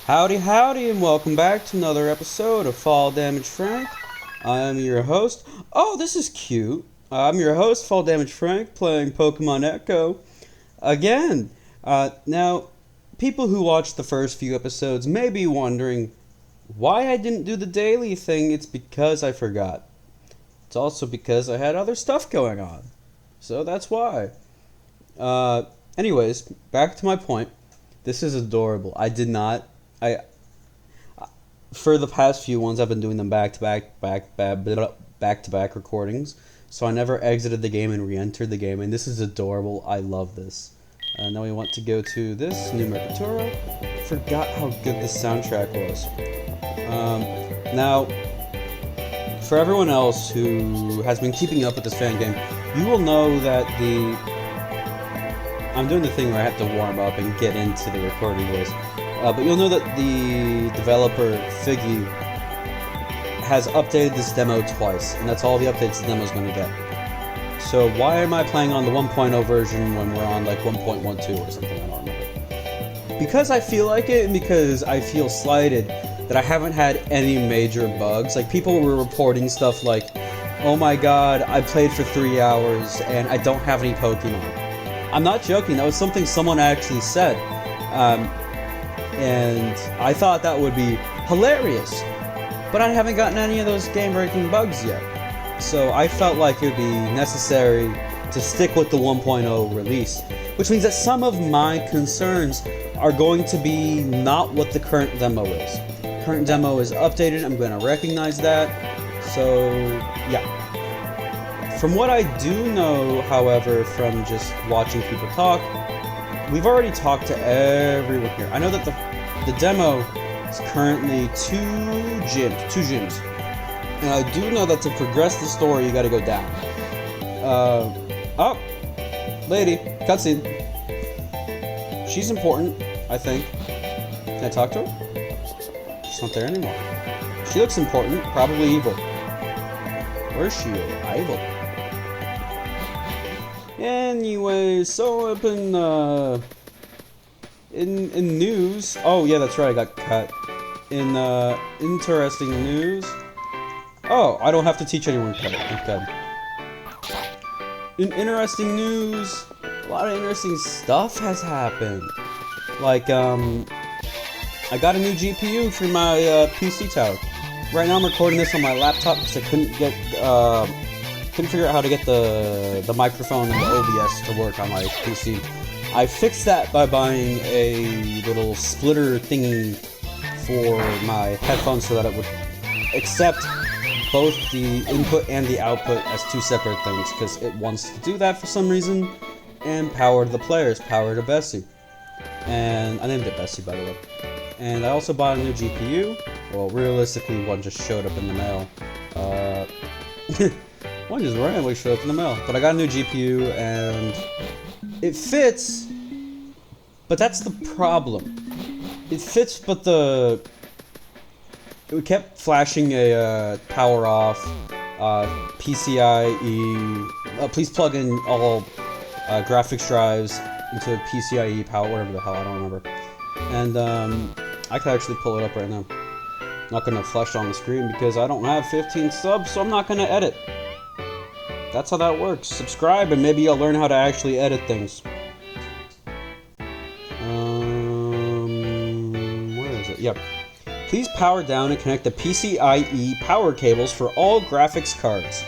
Howdy, howdy, and welcome back to another episode of Fall Damage Frank. I'm your host. Oh, this is cute. I'm your host, Fall Damage Frank, playing Pokemon Echo again. Now, people who watched the first few episodes may be wondering why I didn't do the daily thing. It's because I forgot. It's also because I had other stuff going on. So that's why. Anyways, back to my point. This is adorable. For the past few ones, I've been doing them back to back recordings. So I never exited the game and re-entered the game, and this is adorable. I love this. Now we want to go to this new Mercatoro. Forgot how good the soundtrack was. Now, for everyone else who has been keeping up with this fan game, you will know that I'm doing the thing where I have to warm up and get into the recording voice. But you'll know that the developer, Figgy, has updated this demo twice, and that's all the updates the demo's going to get. So why am I playing on the 1.0 version when we're on like 1.12 or something? I don't remember. Because I feel like it, and because I feel slighted that I haven't had any major bugs. Like, people were reporting stuff like, oh my god, I played for 3 hours and I don't have any Pokemon. I'm not joking, that was something someone actually said. And I thought that would be hilarious. But I haven't gotten any of those game-breaking bugs yet. So I felt like it would be necessary to stick with the 1.0 release. Which means that some of my concerns are going to be not what the current demo is. Current demo is updated, I'm going to recognize that. So, yeah. From what I do know, however, from just watching people talk, we've already talked to everyone here. I know that the demo is currently two gyms. And I do know that to progress the story, you gotta go down. Oh! Lady, cutscene. She's important, I think. Can I talk to her? She's not there anymore. She looks important, probably evil. Where is she? Evil. Anyway, so up in news. Oh yeah, that's right. I got cut. In interesting news. Oh, I don't have to teach anyone cut. Okay. In interesting news, a lot of interesting stuff has happened. Like I got a new GPU for my PC tower. Right now I'm recording this on my laptop because I couldn't figure out how to get the microphone and the OBS to work on my PC. I fixed that by buying a little splitter thingy for my headphones so that it would accept both the input and the output as two separate things, because it wants to do that for some reason, and power to the players, power to Bessie. And I named it Bessie, by the way. And I also bought a new GPU. Well, realistically, one just showed up in the mail. One just randomly showed up in the mail. But I got a new GPU, and it fits, but that's the problem. It fits, but it kept flashing a power off, PCIe, please plug in all graphics drives into PCIe power, whatever the hell, I don't remember. And I could actually pull it up right now. Not gonna flash on the screen because I don't have 15 subs, so I'm not gonna edit. That's how that works. Subscribe and maybe you'll learn how to actually edit things. Where is it? Yep. Please power down and connect the PCIe power cables for all graphics cards.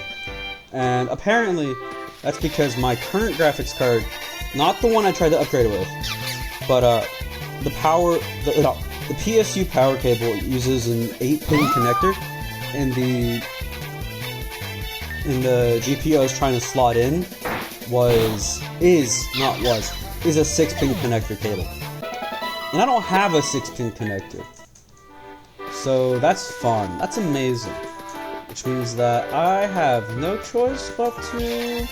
And apparently, that's because my current graphics card, not the one I tried to upgrade it with, but the PSU power cable uses an 8-pin connector, and the GPU I was trying to slot in is a 6-pin connector cable. And I don't have a 6-pin connector. So that's fun. That's amazing. Which means that I have no choice but to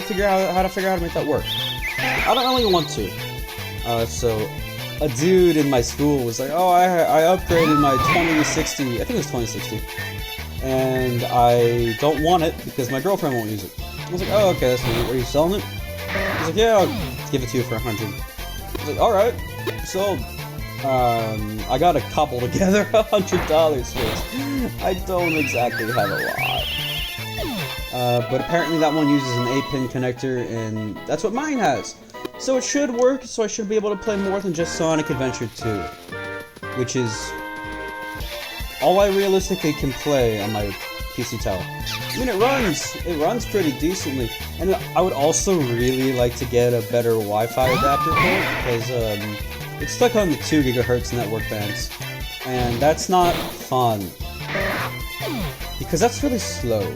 figure out how to make that work. I don't really want to. So a dude in my school was like, oh, I upgraded my 2060, I think it was 2060, and I don't want it because my girlfriend won't use it. I was like, oh, okay, that's neat. Are you selling it? He's like, yeah, I'll give it to you for 100. I was like, alright, sold. I gotta cobble together $100 first. I don't exactly have a lot. But apparently that one uses an 8-pin connector, and that's what mine has. So it should work, so I should be able to play more than just Sonic Adventure 2. Which is all I realistically can play on my PC Tower. I mean, it runs pretty decently. And I would also really like to get a better Wi-Fi adapter for it, because it's stuck on the 2 GHz network bands. And that's not fun. Because that's really slow.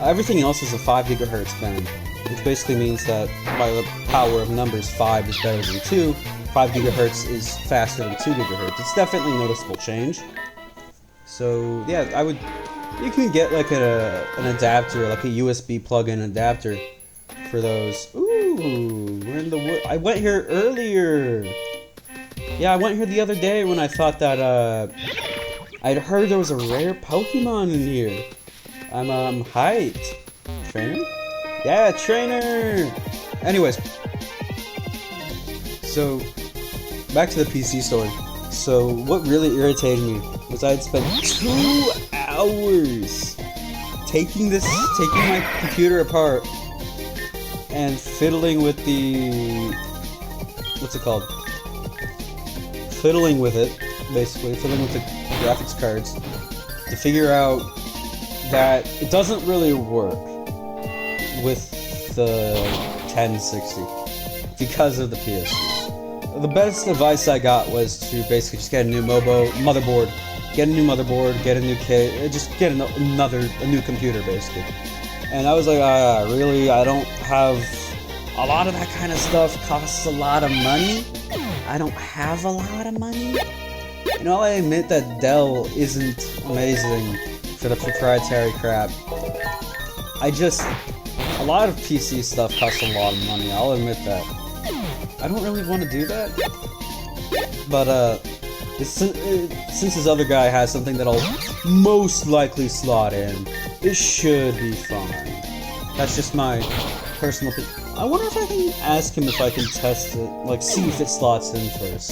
Everything else is a 5 GHz band, which basically means that by the power of numbers, 5 is better than 2. 5 GHz is faster than 2 GHz. It's definitely a noticeable change. So yeah, you can get like an adapter, like a USB plug-in adapter for those. Ooh, we're in the wood. I went here earlier. Yeah, I went here the other day when I thought that I'd heard there was a rare Pokemon in here. I'm hyped. Trainer? Yeah, trainer! Anyways. So, back to the PC story. So, what really irritated me was I had spent 2 hours taking my computer apart and fiddling with the... what's it called? Fiddling with it, basically. Fiddling with the graphics cards to figure out that it doesn't really work with the 1060 because of the PS3. The best advice I got was to basically just get a new motherboard, get a new kit, just get a new computer basically. And I was like, really, I don't have a lot of that kind of stuff. Costs a lot of money. I don't have a lot of money. You know, I admit that Dell isn't amazing for the proprietary crap. A lot of PC stuff costs a lot of money, I'll admit that. I don't really want to do that. But, since this other guy has something that I'll most likely slot in, it should be fine. That's just my personal opinion. I wonder if I can ask him if I can test it, like, see if it slots in first.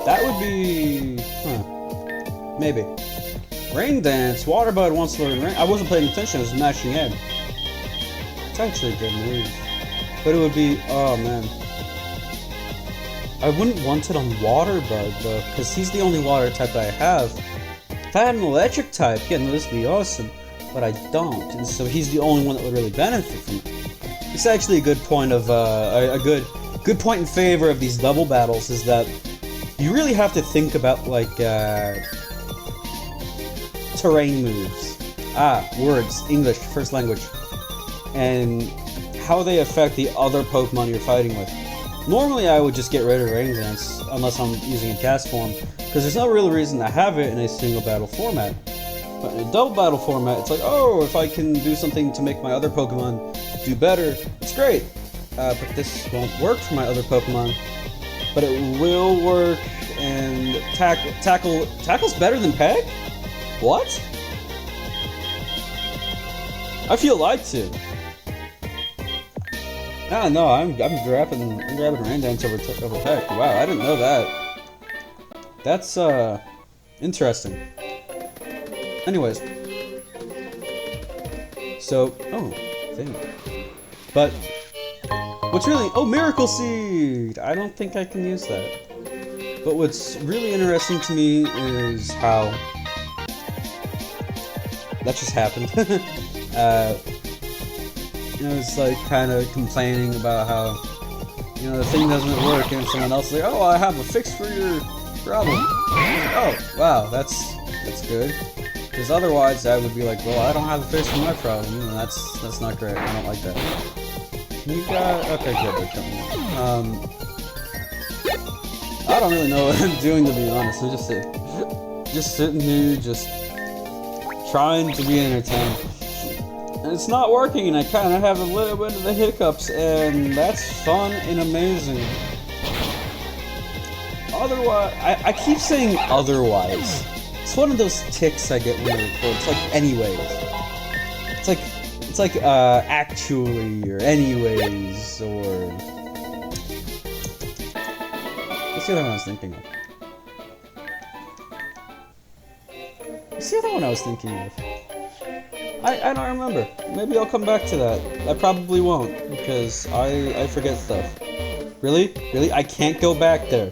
That would be... maybe. Rain Dance. Waterbud wants to learn rain. I wasn't paying attention, I was mashing in. It's actually a good move. But it would be... oh, man. I wouldn't want it on Waterbud, though, because he's the only water type that I have. If I had an electric type, yeah, no, this would be awesome. But I don't, and so he's the only one that would really benefit from it. It's actually a good point of, a good point in favor of these double battles is that you really have to think about, like, terrain moves. Words, English, first language. And how they affect the other Pokemon you're fighting with. Normally I would just get rid of Rain Dance, unless I'm using a cast form, because there's no real reason to have it in a single battle format. But in a double battle format, it's like, oh, if I can do something to make my other Pokemon do better, it's great. But this won't work for my other Pokemon. But it will work, and Tackle's better than Peg? What? I feel lied to. Ah, no, I'm grabbing Rain Dance over Peg. Wow, I didn't know that. That's interesting. Anyways, so thing. But what's really Miracle Seed. I don't think I can use that. But what's really interesting to me is how that just happened. It's like kind of complaining about how the thing doesn't work, and someone else is like, oh, I have a fix for your problem. Oh, wow, that's good. Because otherwise, I would be like, well, I don't have a fix for my problem, and that's not great. I don't like that. Okay, good, they're coming up. I don't really know what I'm doing, to be honest. I'm just sitting here, just trying to be entertained. And it's not working, and I kind of have a little bit of the hiccups, and that's fun and amazing. Otherwise, I keep saying otherwise. It's one of those tics I get when I record. It's like anyways. It's like actually or anyways or What's the other one I was thinking of? What's the other one I was thinking of? I don't remember. Maybe I'll come back to that. I probably won't, because I forget stuff. Really? Really? I can't go back there.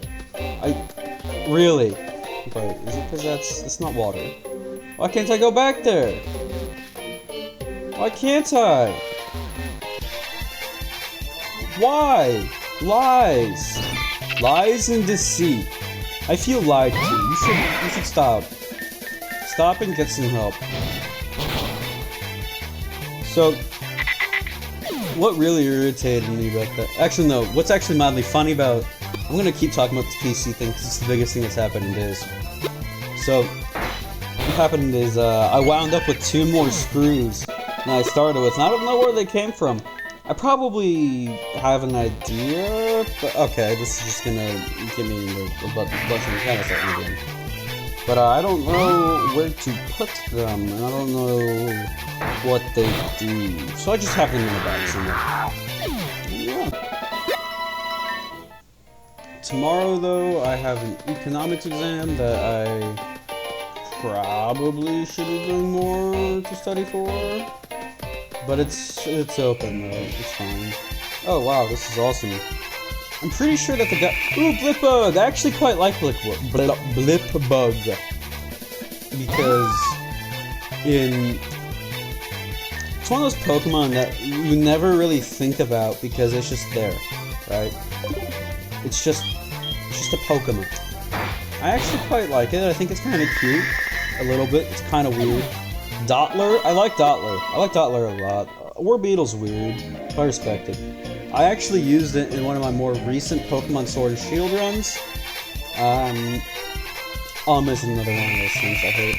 Really? Wait, is it because it's not water? Why can't I go back there? Why can't I? Why? Lies. Lies and deceit. I feel lied to. You should stop. Stop and get some help. So, what really irritated me about that? Actually, no. What's actually mildly funny about? I'm gonna keep talking about this PC thing because it's the biggest thing that's happened in days. So, what happened is I wound up with 2 more screws than I started with, and I don't know where they came from. I probably have an idea, but okay, this is just gonna get me into a bunch of kind of stuff again. But I don't know where to put them, and I don't know what they do. So I just have them in the bag somewhere. Yeah. Tomorrow, though, I have an economics exam that I probably should be doing more to study for. But it's open, though. It's fine. Oh, wow, this is awesome. I'm pretty sure that the guy... Ooh, Blipbug! I actually quite like Blipbug. Because it's one of those Pokemon that you never really think about because it's just there, right? It's just a Pokemon. I actually quite like it. I think it's kind of cute. A little bit. It's kind of weird. Dottler? I like Dottler. I like Dottler a lot. Warbeetle's weird. But I respect it. I actually used it in one of my more recent Pokemon Sword and Shield runs. Is another one of those things I hate.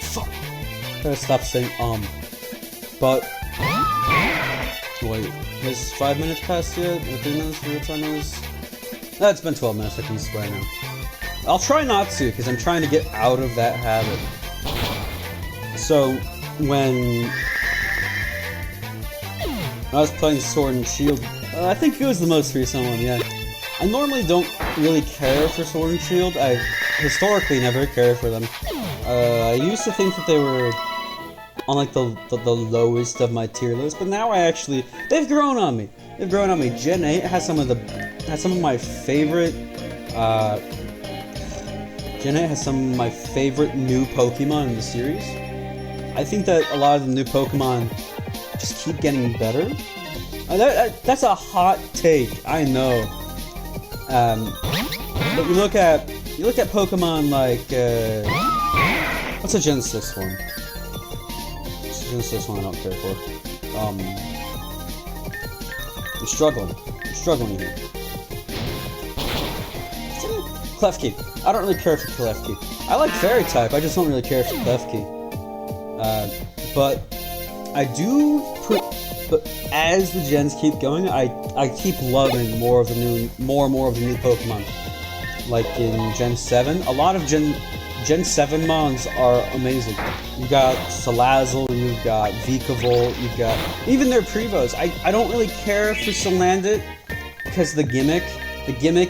Fuck. Gotta stop saying But wait, has 5 minutes passed yet? Or 3 minutes for the time is? No, it's been 12 minutes, I can swear now. I'll try not to, because I'm trying to get out of that habit. So, when I was playing Sword and Shield, I think it was the most recent one, yeah. I normally don't really care for Sword and Shield. I've historically never cared for them. I used to think that they were on like the lowest of my tier list, but now they've grown on me. They've grown on me. Gen 8 has some of my favorite Gen 8 has some of my favorite new Pokemon in the series. I think that a lot of the new Pokemon just keep getting better. That's a hot take, I know. But you look at Pokemon like what's a Gen 6 one? What's a Gen 6 one I don't care for? I'm struggling here. Klefki. I don't really care for Klefki. I like Fairy type, I just don't really care for Klefki. But I do but as the gens keep going, I keep loving more and more of the new Pokemon. Like in Gen 7, a lot of Gen 7 mons are amazing. You've got Salazzle, you've got Vikavolt, you've got even their Prevos. I don't really care for Salandit because the gimmick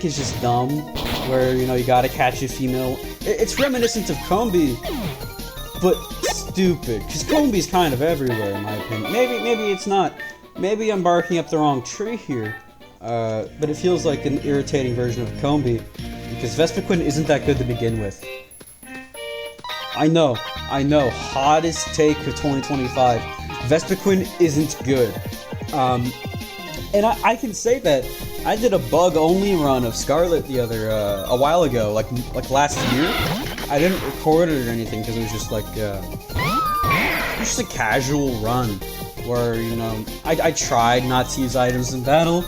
is just dumb. Where you gotta catch a female. It's reminiscent of Combee, but stupid. Because Combee's kind of everywhere, in my opinion. Maybe it's not. Maybe I'm barking up the wrong tree here. But it feels like an irritating version of Combee. Because Vespiquen isn't that good to begin with. I know. Hottest take of 2025. Vespiquen isn't good. And I can say that I did a bug-only run of Scarlet a while ago, like last year. I didn't record it or anything because it was just like it was just a casual run where I tried not to use items in battle,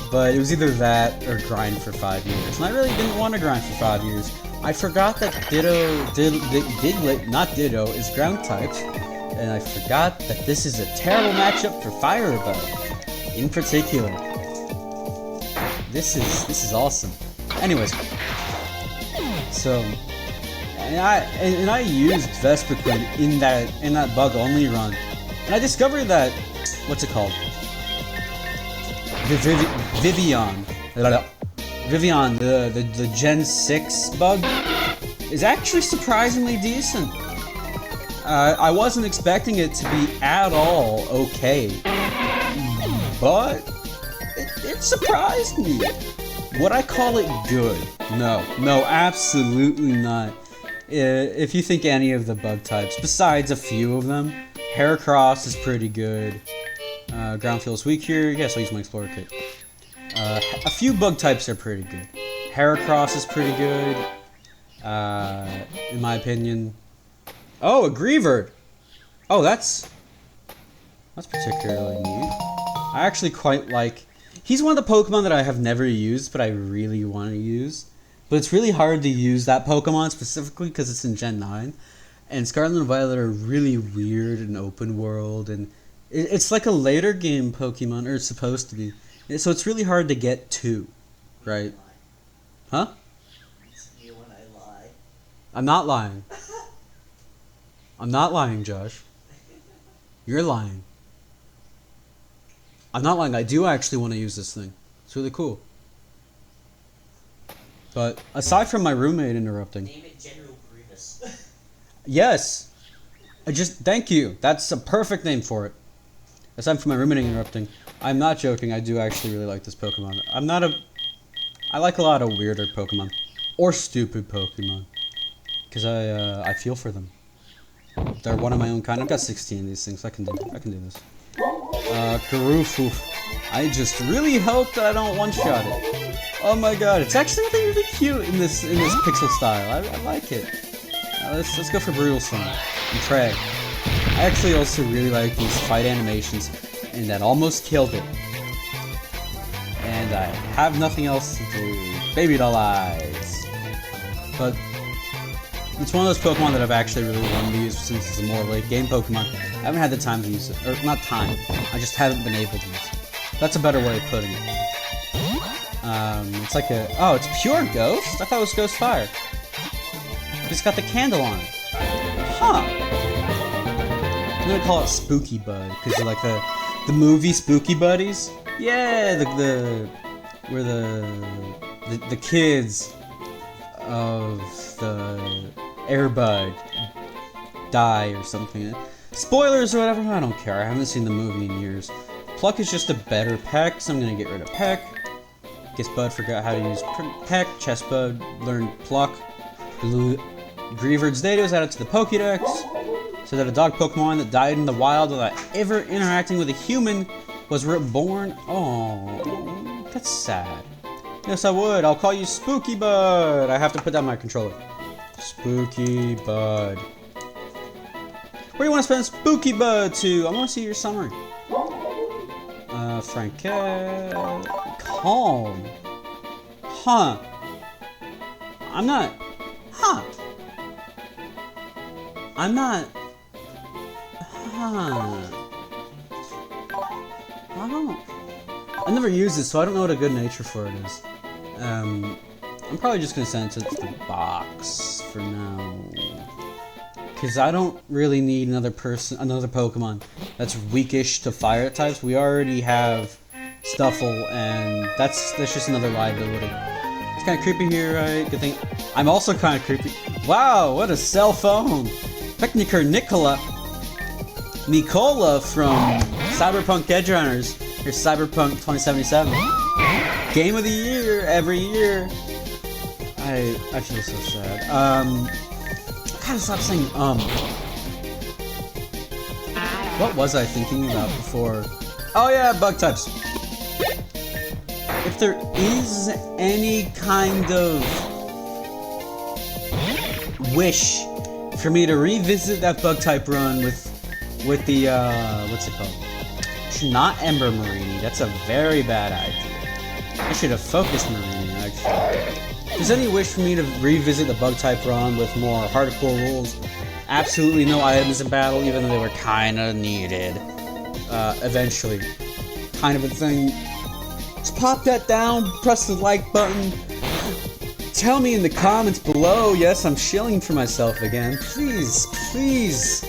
but it was either that or grind for 5 years, and I really didn't want to grind for 5 years. I forgot that Diglett, not Ditto, is ground typed, and I forgot that this is a terrible matchup for Firebug. In particular, this is awesome. Anyways, so and I used Vespiquen in that bug only run, and I discovered that Vivian, the Gen 6 bug, is actually surprisingly decent. I wasn't expecting it to be at all okay, but it surprised me. Would I call it good? No, absolutely not. If you think any of the bug types, besides a few of them, Heracross is pretty good. Ground feels weak here. Yes, I'll use my Explorer Kit. A few bug types are pretty good. Heracross is pretty good, in my opinion. Oh, a Greavard! Oh, that's particularly neat. I actually quite like... He's one of the Pokemon that I have never used, but I really want to use. But it's really hard to use that Pokemon specifically because it's in Gen 9. And Scarlet and Violet are really weird and open world, and it's like a later game Pokemon, or it's supposed to be. So it's really hard to get to, right? Huh? It's me when I lie. I'm not lying. I'm not lying, Josh. You're lying. I'm not lying. I do actually want to use this thing. It's really cool. But aside from my roommate interrupting... Name it General Grievous. Yes! Thank you. That's a perfect name for it. Aside from my roommate interrupting, I'm not joking. I do actually really like this Pokemon. I like a lot of weirder Pokemon. Or stupid Pokemon. Because I feel for them. They're one of my own kind. I've got 16 of these things. I can do this. Karufu. I just really hope that I don't one-shot it. Oh my god, it's actually really cute in this pixel style. I like it. Let's go for Brutal Stone and Trey. I actually also really like these fight animations, and that almost killed it. And I have nothing else to do. Baby doll eyes. But it's one of those Pokemon that I've actually really wanted to use since it's a more late game Pokemon. I haven't had the time to use it. Or, not time. I just haven't been able to use it. That's a better way of putting it. It's like a... Oh, it's pure Ghost? I thought it was Ghost Fire. It's got the candle on it. Huh. I'm gonna call it Spooky Bud, because you're like the movie Spooky Buddies. Yeah, where the kids of the Airbud die or something. Spoilers or whatever, I don't care. I haven't seen the movie in years. Pluck is just a better Peck, so I'm gonna get rid of Peck. Guess Bud forgot how to use Peck. Chest Bud learned Pluck. Greavard's data was added to the Pokédex, so that a dog Pokemon that died in the wild without ever interacting with a human was reborn. Oh, that's sad. Yes, I would. I'll call you Spooky Bud. I have to put down my controller. Spooky Bud. Where do you want to spend Spooky Bud to? I want to see your summary. Franket. Calm. Huh. I'm not. Huh. I'm not. Huh. I don't. I never used it, so I don't know what a good nature for it is. I'm probably just gonna send it to the box for now. Because I don't really need another Pokemon that's weakish to fire types. We already have Stuffle, and that's just another liability. It's kind of creepy here, right? Good thing. I'm also kind of creepy. Wow, what a cell phone! Techniker Nicola from Cyberpunk Edge Runners, or Cyberpunk 2077. Game of the year every year. I feel so sad. I gotta stop saying What was I thinking about before? Oh yeah, bug types. If there is any kind of wish for me to revisit that bug type run with the what's it called? Not Ember Marini. That's a very bad idea. I should have focused Marini actually. If there's any wish for me to revisit the bug type run with more hardcore rules, absolutely no items in battle, even though they were kinda needed. Eventually. Kind of a thing. Just pop that down, press the like button. Tell me in the comments below. Yes, I'm shilling for myself again. Please, please.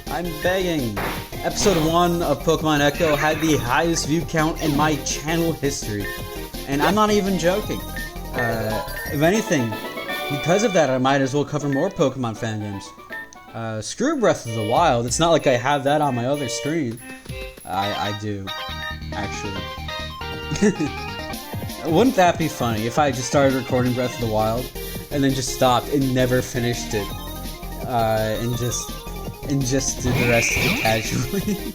I'm begging. Episode 1 of Pokemon Echo had the highest view count in my channel history. And I'm not even joking. If anything, because of that, I might as well cover more Pokemon fan games. Screw Breath of the Wild. It's not like I have that on my other screen. I do, actually. Wouldn't that be funny if I just started recording Breath of the Wild and then just stopped and never finished it, and just did the rest of it casually?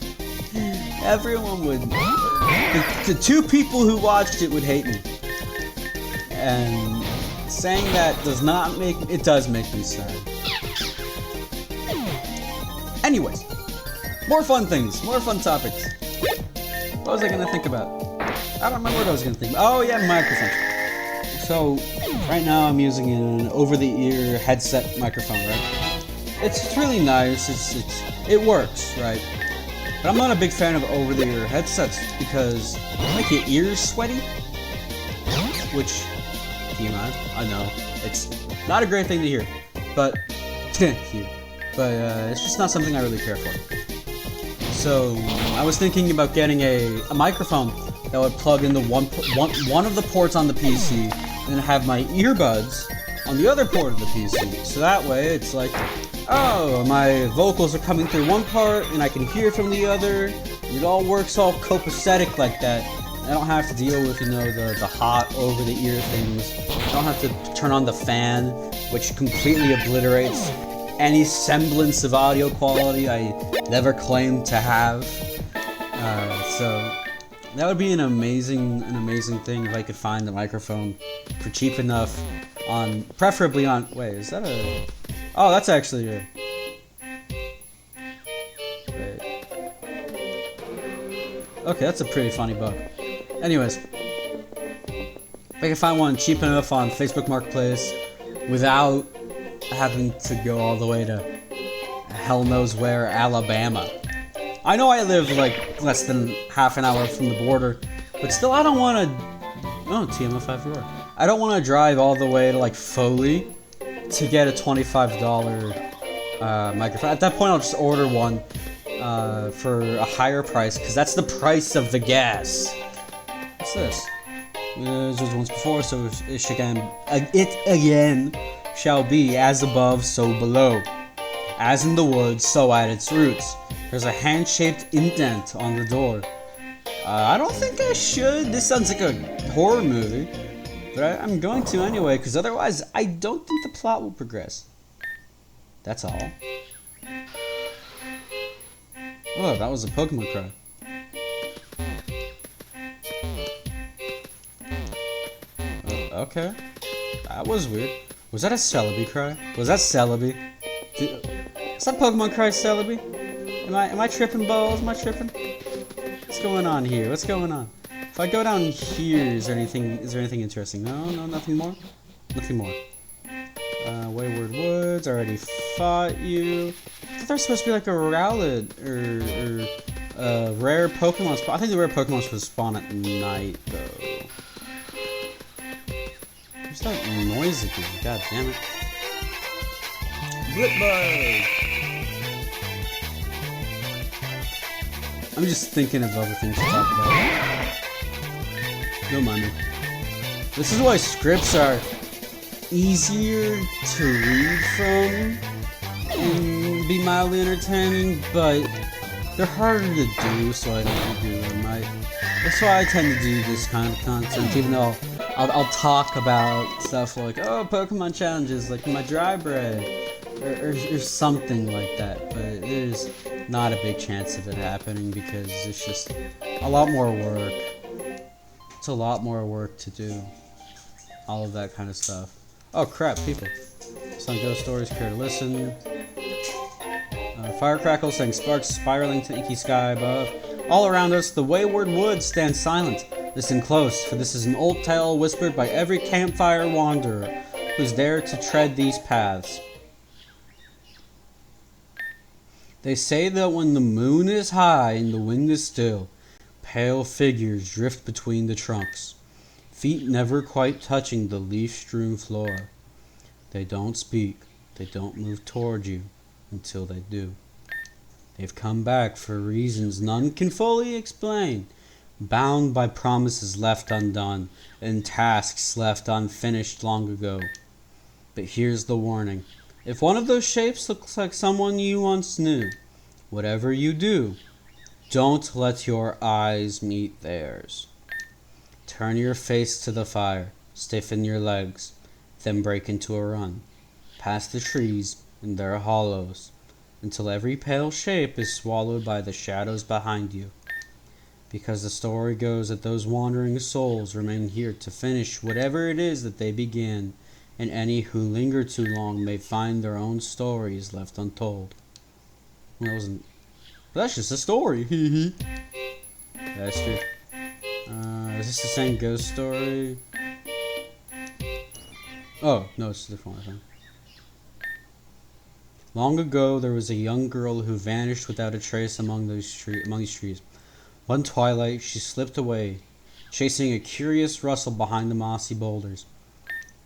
Everyone would. The two people who watched it would hate me. And saying that does not make it does make me sad. Anyways, more fun things, more fun topics. What was I gonna think about? I don't remember what I was gonna think about. Oh yeah, microphone. So right now I'm using an over-the-ear headset microphone, right? It's really nice. It works, right? But I'm not a big fan of over-the-ear headsets because they make your ears sweaty. Which, TMI, I know it's not a great thing to hear, but it's just not something I really care for. So I was thinking about getting a microphone that would plug into one of the ports on the PC, and then have my earbuds on the other port of the PC. So that way, it's like, oh, my vocals are coming through one part, and I can hear from the other. And it all works all copacetic like that. I don't have to deal with, the hot over-the-ear things. I don't have to turn on the fan, which completely obliterates any semblance of audio quality I never claimed to have. So that would be an amazing thing if I could find a microphone for cheap enough preferably on. Wait, is that a? Oh, that's actually a. Wait. Okay, that's a pretty funny bug. Anyways, if I can find one cheap enough on Facebook Marketplace without having to go all the way to hell knows where, Alabama. I know I live like less than half an hour from the border, but still I don't want to. Oh, TMF5 for work. I don't want to drive all the way to like Foley to get a $25 microphone. At that point, I'll just order one for a higher price because that's the price of the gas. What's this? It was once before, so it again shall be as above, so below. As in the wood, so at its roots. There's a hand-shaped indent on the door. I don't think I should. This sounds like a horror movie. But I'm going to anyway, because otherwise I don't think the plot will progress. That's all. Oh, that was a Pokemon cry. Okay. That was weird. Was that a Celebi cry? Was that Celebi? Is that Pokemon cry Celebi? Am I tripping, balls? Am I tripping? What's going on here? What's going on? If I go down here, is there anything interesting? No, nothing more? Nothing more. Wayward Woods, I already fought you. I thought there was supposed to be like a Rowlet or rare Pokemon spawn. I think the rare Pokemon supposed to spawn at night though. What's that noise again? God damn it. Blipbug! I'm just thinking of other things to talk about. Don't mind me. This is why scripts are easier to read from and be mildly entertaining, but they're harder to do, so I don't do them. That's why I tend to do this kind of content, even though I'll talk about stuff like, oh, Pokemon challenges, like my dry bread, or something like that, but there's not a big chance of it happening because it's just a lot more work. It's a lot more work to do all of that kind of stuff. Oh crap, people. Some ghost stories, care to listen. Firecrackle saying sparks spiraling to inky sky above. All around us, the wayward woods stand silent. Listen close, for this is an old tale whispered by every campfire wanderer who's there to tread these paths. They say that when the moon is high and the wind is still, pale figures drift between the trunks, feet never quite touching the leaf-strewn floor. They don't speak, they don't move toward you until they do. They've come back for reasons none can fully explain, bound by promises left undone and tasks left unfinished long ago. But here's the warning. If one of those shapes looks like someone you once knew, whatever you do, don't let your eyes meet theirs. Turn your face to the fire, stiffen your legs, then break into a run, past the trees and their hollows, until every pale shape is swallowed by the shadows behind you. Because the story goes that those wandering souls remain here to finish whatever it is that they began, and any who linger too long may find their own stories left untold. Well, that's just a story. Hee hee. That's true. Is this the same ghost story? Oh, no, it's a different one, I think. Long ago, there was a young girl who vanished without a trace among these trees. One twilight, she slipped away, chasing a curious rustle behind the mossy boulders.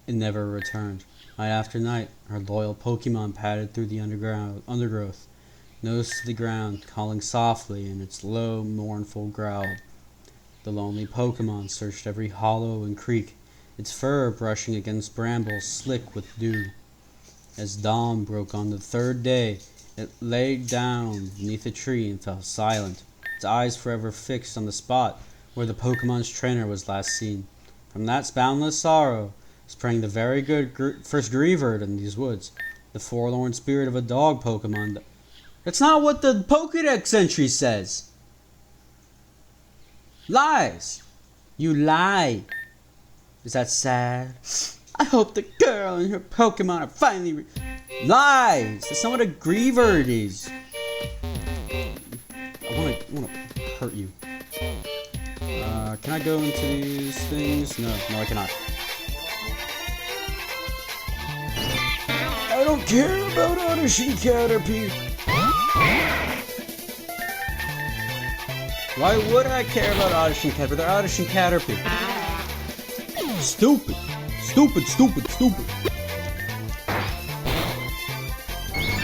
It never returned. Night after night, her loyal Pokemon padded through the undergrowth, nose to the ground, calling softly in its low, mournful growl. The lonely Pokemon searched every hollow and creek, its fur brushing against brambles slick with dew. As dawn broke on the third day, it lay down beneath a tree and fell silent, its eyes forever fixed on the spot where the Pokemon's trainer was last seen. From that boundless sorrow sprang the very good first Greavard in these woods, the forlorn spirit of a dog Pokemon. That's not what the Pokedex entry says! Lies! You lie! Is that sad? I hope the girl and her Pokemon are finally Lies! That's not what a Greavard is! I wanna hurt you. Can I go into these things? No, I cannot. I don't care about Audition Caterpie. Why would I care about Audition Caterpie? They're Audition Caterpie. Stupid.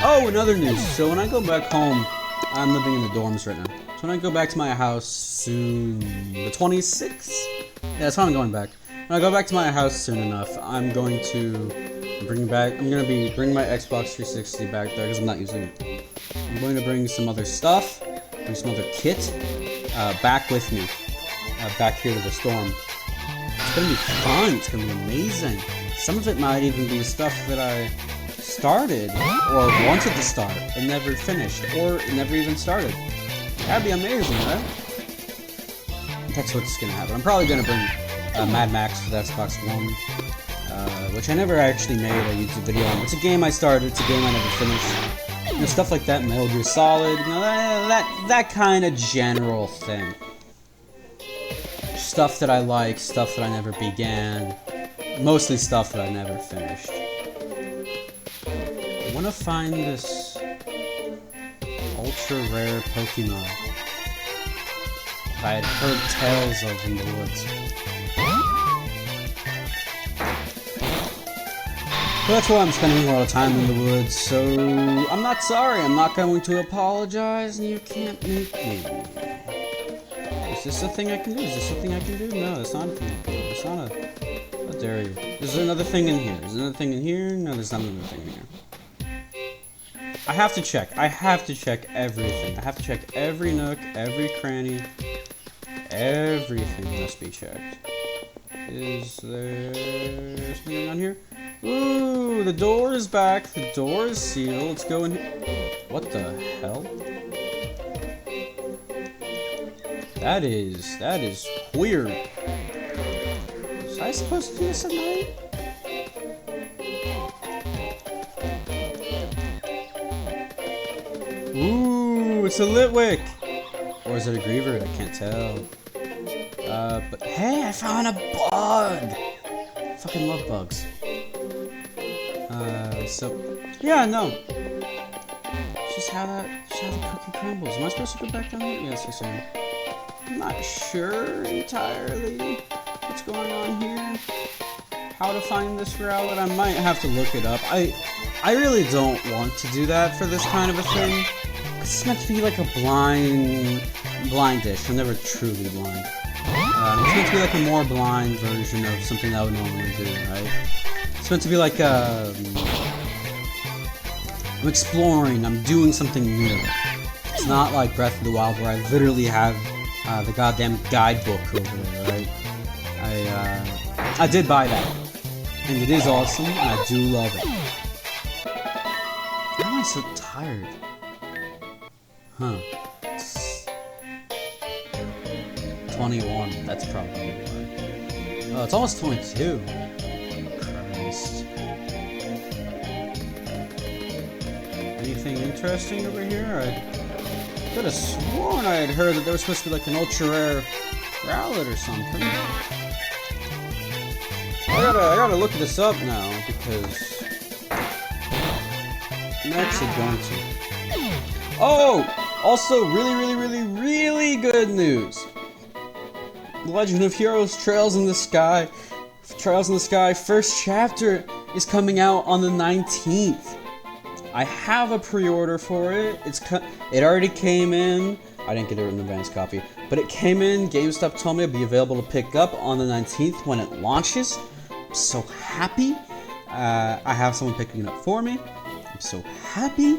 Oh, in other news. So when I go back home, I'm living in the dorms right now. So when I go back to my house soon, the 26th? Yeah, that's when I'm going back. When I go back to my house soon enough, I'm going to bring my Xbox 360 back there because I'm not using it. I'm going to bring some other stuff, bring some other kit, back with me, back here to the storm. It's gonna be fun. It's gonna be amazing. Some of it might even be stuff that I started or wanted to start and never finished or never even started. That'd be amazing, right? That's what's gonna happen. I'm probably gonna bring Mad Max for the Xbox One, which I never actually made a YouTube video on. It's a game I started. It's a game I never finished. You know, stuff like that. Metal Gear Solid. You know, that kind of general thing. Stuff that I like, stuff that I never began, mostly stuff that I never finished. I want to find this ultra rare Pokemon that I had heard tales of in the woods. But that's why I'm spending a lot of time in the woods, so I'm not sorry, I'm not going to apologize, and you can't make me. Is this a thing I can do? Is this a thing I can do? No, it's not a thing I can do. It's not a... How dare you? Is there another thing in here? Is there another thing in here? No, there's not another thing in here. I have to check. I have to check everything. I have to check every nook, every cranny. Everything must be checked. Is there something on here? Ooh, the door is back. The door is sealed. Let's go in here. What the hell? That is weird. Was I supposed to do this at night? Ooh, it's a Litwick! Or is it a Greavard? I can't tell. But hey, I found a bug! I fucking love bugs. So, yeah, no. Just how the cookie crumbles. Am I supposed to go back down there? Yes, I am. I'm not sure entirely what's going on here. How to find this route? I might have to look it up. I really don't want to do that for this kind of a thing. It's meant to be like a blind blindish. I'm never truly blind. It's meant to be like a more blind version of something I would normally do, right? It's meant to be like I'm exploring, I'm doing something new. It's not like Breath of the Wild where I literally have the goddamn guidebook over there, right? I did buy that, and it is awesome, and I do love it. Why am I so tired? Huh. 21, that's probably why. Oh, it's almost 22. Christ. Anything interesting over here? I could have sworn I had heard that there was supposed to be like an ultra rare Rowlet or something. I gotta look this up now because I'm actually going to. Oh! Also, really good news. The Legend of Heroes Trails in the Sky. Trails in the Sky first chapter is coming out on the 19th. I have a pre-order for it. It already came in. I didn't get it in an advance copy, but it came in. GameStop told me it'd be available to pick up on the 19th when it launches. I'm so happy. I have someone picking it up for me. I'm so happy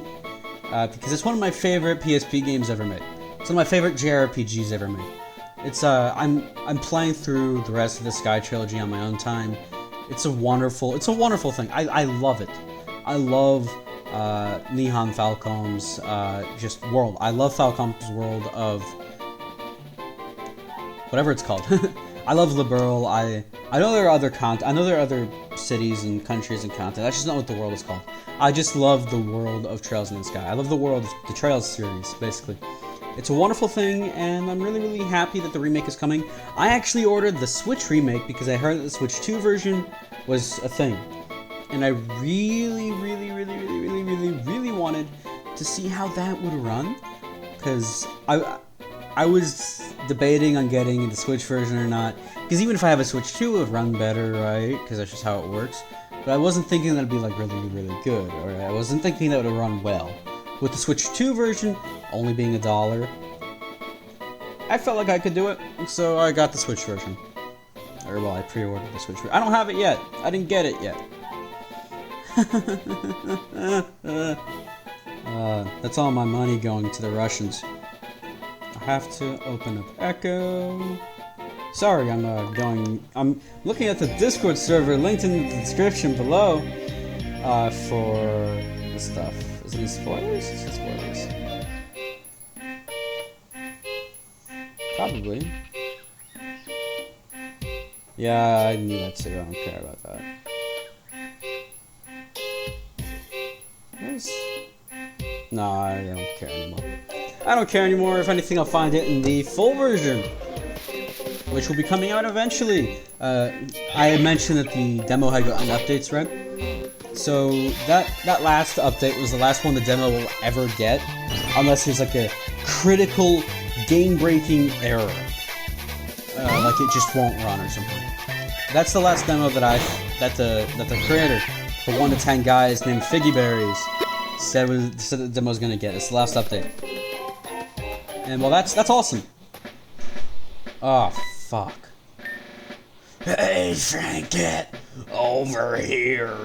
because it's one of my favorite PSP games ever made. It's one of my favorite JRPGs ever made. It's I'm playing through the rest of the Sky trilogy on my own time. It's a wonderful thing. I love it. I love Nihon Falcom's just world. I love Falcom's world of whatever it's called. I love Liberl. I know there are other I know there are other cities and countries and content. That's just not what the world is called. I just love the world of Trails in the Sky. I love the world of the Trails series, basically. It's a wonderful thing, and I'm really happy that the remake is coming. I actually ordered the Switch remake because I heard that the Switch 2 version was a thing. And I really wanted to see how that would run. Because I was debating on getting the Switch version or not. Because even if I have a Switch 2, it would run better, right? Because that's just how it works. But I wasn't thinking that it'd be like really good. Or I wasn't thinking that it would run well. With the Switch 2 version only being $1, I felt like I could do it, so I got the Switch version. Or, well, I pre-ordered the Switch version. I don't have it yet. I didn't get it yet. That's all my money going to the Russians. I have to open up Echo. Sorry, I'm looking at the Discord server linked in the description below for the stuff. Is it spoilers? Is it spoilers? Probably. Yeah, I knew that too. I don't care about that. No, I don't care anymore. I don't care anymore. If anything, I'll find it in the full version, which will be coming out eventually. I had mentioned that the demo had gotten updates, right? So that last update was the last one the demo will ever get, unless there's like a critical game-breaking error, like it just won't run or something. That's the last demo that the creator, the 1 to 10 guys named Figgy Berries, said the demo's gonna get. It's the last update, and well, that's awesome. Oh fuck! Hey Frank, get over here!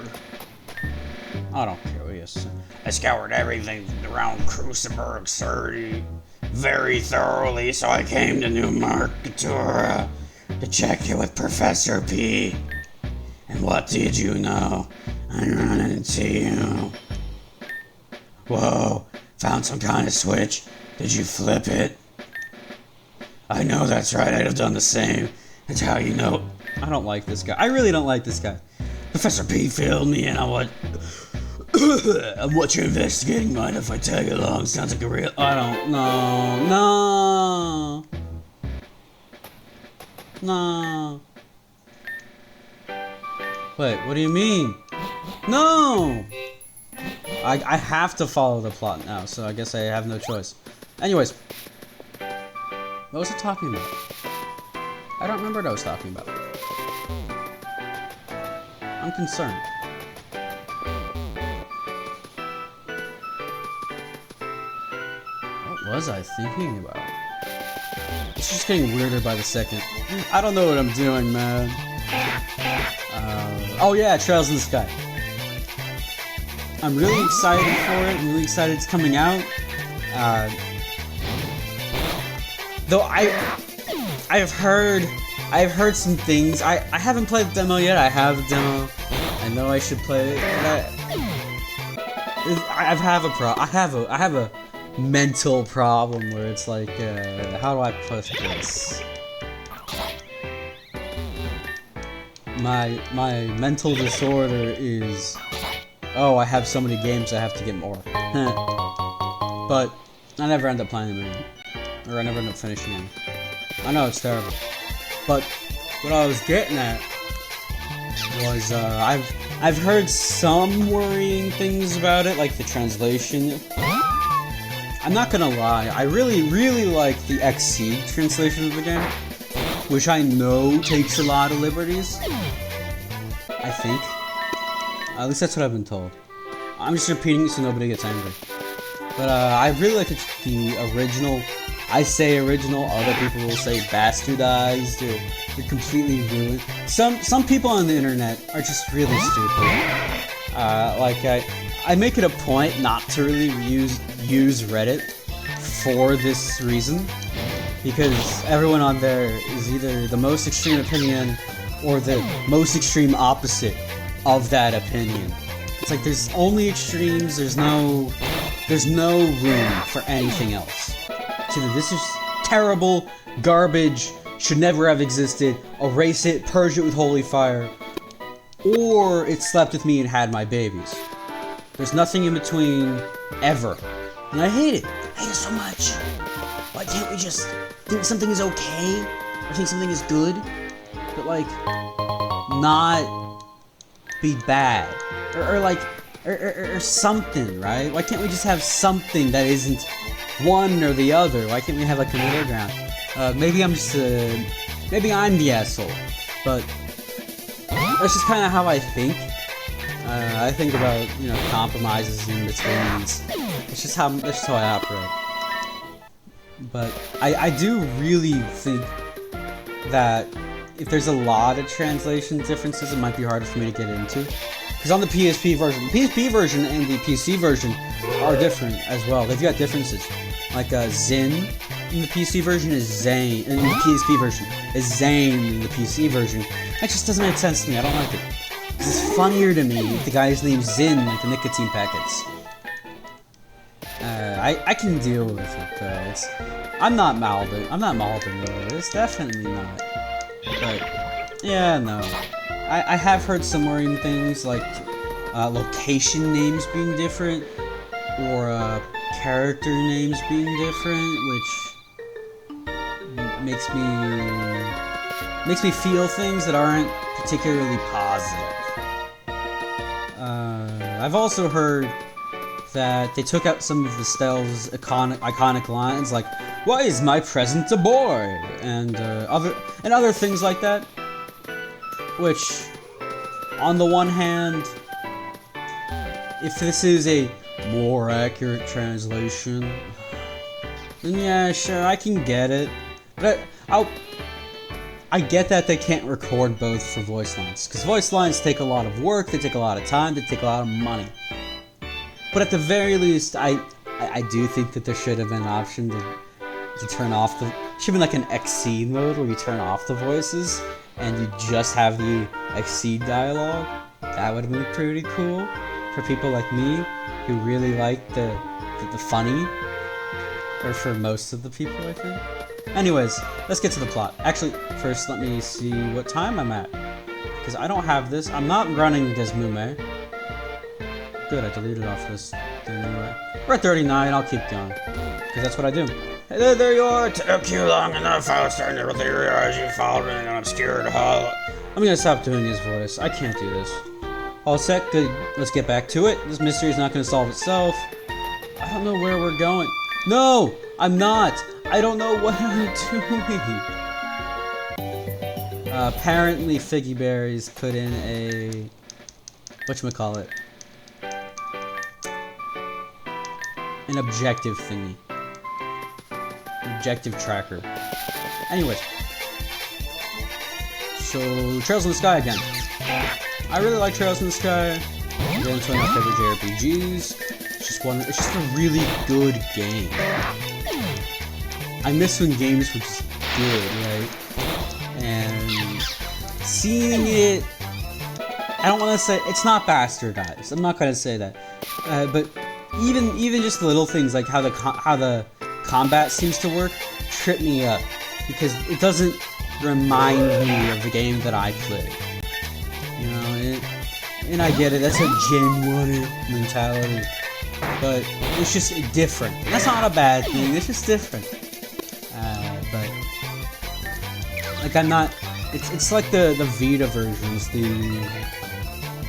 I don't care what you say. I scoured everything around Cruciberg 30 very thoroughly, so I came to New Marketura to check it with Professor P. And what did you know? I ran into you. Whoa, found some kind of switch. Did you flip it? I know that's right, I'd have done the same. That's how you know. I don't like this guy. I really don't like this guy. Professor P filled me in on what you're investigating. Mind if I tag along? Sounds like a real. I don't know. No. Wait, what do you mean? No! I have to follow the plot now, so I guess I have no choice. Anyways. What was I talking about? I don't remember what I was talking about. I'm concerned. What was I thinking about? It's just getting weirder by the second. I don't know what I'm doing, man. Oh yeah, Trails in the Sky. I'm really excited for it. I'm really excited it's coming out. Though I've heard some things. I haven't played the demo yet. I have the demo. I know I should play it. But I have a mental problem where it's like, how do I put this? My mental disorder is, oh, I have so many games, I have to get more. But I never end up playing them anymore. Or I never end up finishing them. I know it's terrible. But what I was getting at was, I've heard some worrying things about it, like the translation. I'm not gonna lie, I really like the XSEED translation of the game, which I know takes a lot of liberties. I think. At least that's what I've been told. I'm just repeating it so nobody gets angry. But I really like the original. I say original, other people will say bastardized, or they're completely ruined. Some people on the internet are just really stupid. Like I make it a point not to really use Reddit for this reason, because everyone on there is either the most extreme opinion or the most extreme opposite of that opinion. It's like there's only extremes, there's no room for anything else. It's either this is terrible, garbage, should never have existed, erase it, purge it with holy fire, or it slept with me and had my babies. There's nothing in between, ever. And I hate it. I hate it so much. Why can't we just think something is okay? Or think something is good? But like, not be bad. Or something, right? Why can't we just have something that isn't one or the other? Why can't we have like a middle ground? Maybe I'm just, maybe I'm the asshole. But that's just kind of how I think. I think about, you know, compromises in betweens. It's just how I operate. But I do really think that if there's a lot of translation differences, it might be harder for me to get into. Because on the PSP version and the PC version are different as well. They've got differences. Like Zin in the PC version is Zane, and in the PSP version is Zane in the PC version. That just doesn't make sense to me. I don't like it. It's funnier to me if the guy's name's Zin, like the nicotine packets. I can deal with it though. I'm not mouthing though. It's definitely not. But yeah, no. I have heard some worrying things like location names being different, or character names being different, which makes me feel things that aren't particularly positive. I've also heard that they took out some of the Stell's iconic lines, like "Why is my present a boy?" and other things like that. Which, on the one hand, if this is a more accurate translation, then yeah, sure, I can get it. But I get that they can't record both for voice lines, because voice lines take a lot of work, they take a lot of time, they take a lot of money. But at the very least, I do think that there should have been an option to turn off the... should have been like an XSEED mode where you turn off the voices and you just have the XSEED dialogue. That would have been pretty cool for people like me who really like the funny. Or for most of the people, I think. Anyways, let's get to the plot. Actually, first let me see what time I'm at. Because I don't have this. I'm not running Desmume. Good, I deleted off this thing anyway. We're at 39, I'll keep going. Because that's what I do. Hey, there you are! Took you long enough, I was starting to really realize you followed me in an obscure hall. I'm gonna stop doing his voice. I can't do this. All set, good. Let's get back to it. This mystery is not gonna solve itself. I don't know where we're going. No! I'm not! I don't know what I'm doing! Apparently Figgy Berries put in a... whatchamacallit? An objective thingy. An objective tracker. Anyways. So, Trails in the Sky again. I really like Trails in the Sky. It's one of my favorite JRPGs. It's just a really good game. I miss when games were just good, right? And seeing it, I don't want to say it's not bastardized. I'm not gonna say that, but even just the little things like how the combat seems to work trip me up because it doesn't remind me of the game that I played. You know, and I get it. That's a Gen 1 mentality, but it's just different. That's not a bad thing. It's just different. But like I'm not. It's like the Vita versions.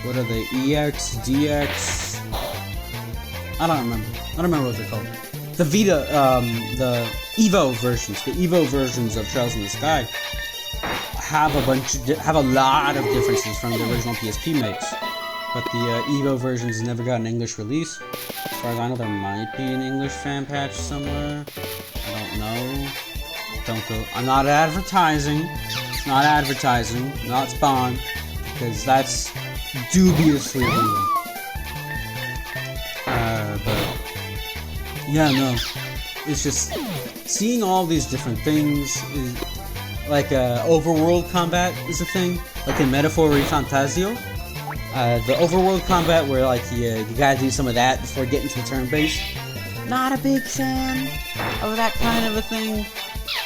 What are they? EX, DX? I don't remember what they're called. The Vita, the Evo versions. The Evo versions of Trails in the Sky have a lot of differences from the original PSP makes. But the Evo versions never got an English release. As far as I know, there might be an English fan patch somewhere. I don't know. Don't go. I'm not advertising. Not advertising. Not Spawn. Because that's dubiously illegal. But yeah, no. It's just seeing all these different things. Like overworld combat is a thing. Like in Metaphor Fantasio. The overworld combat where like you gotta do some of that before getting to the turn-based. Not a big fan of that kind of a thing.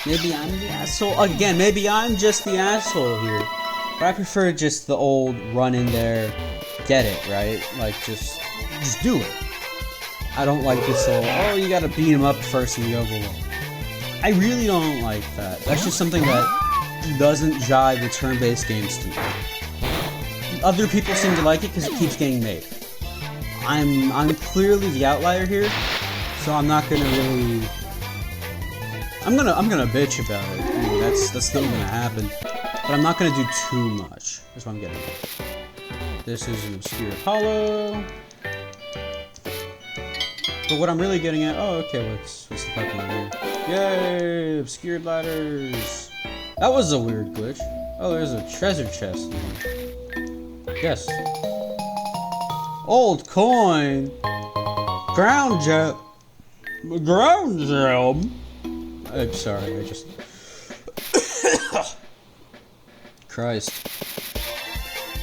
Maybe I'm the asshole. Again, maybe I'm just the asshole here. But I prefer just the old run in there, get it, right? Like just do it. I don't like this whole, oh, you gotta beat him up first in the overworld. I really don't like that. That's just something that doesn't jive with turn-based games to me. Other people seem to like it because it keeps getting made. I'm clearly the outlier here, so I'm not gonna really. I'm gonna bitch about it. I mean, that's still gonna happen, but I'm not gonna do too much. That's what I'm getting at. This is an Obscured Hollow. But what I'm really getting at, oh, okay, what's the Pokemon here? Yay, Obscured Ladders. That was a weird glitch. Oh, there's a treasure chest here. Yes. Old coin. Ground gem. Ground gem. I'm sorry, I just. Christ.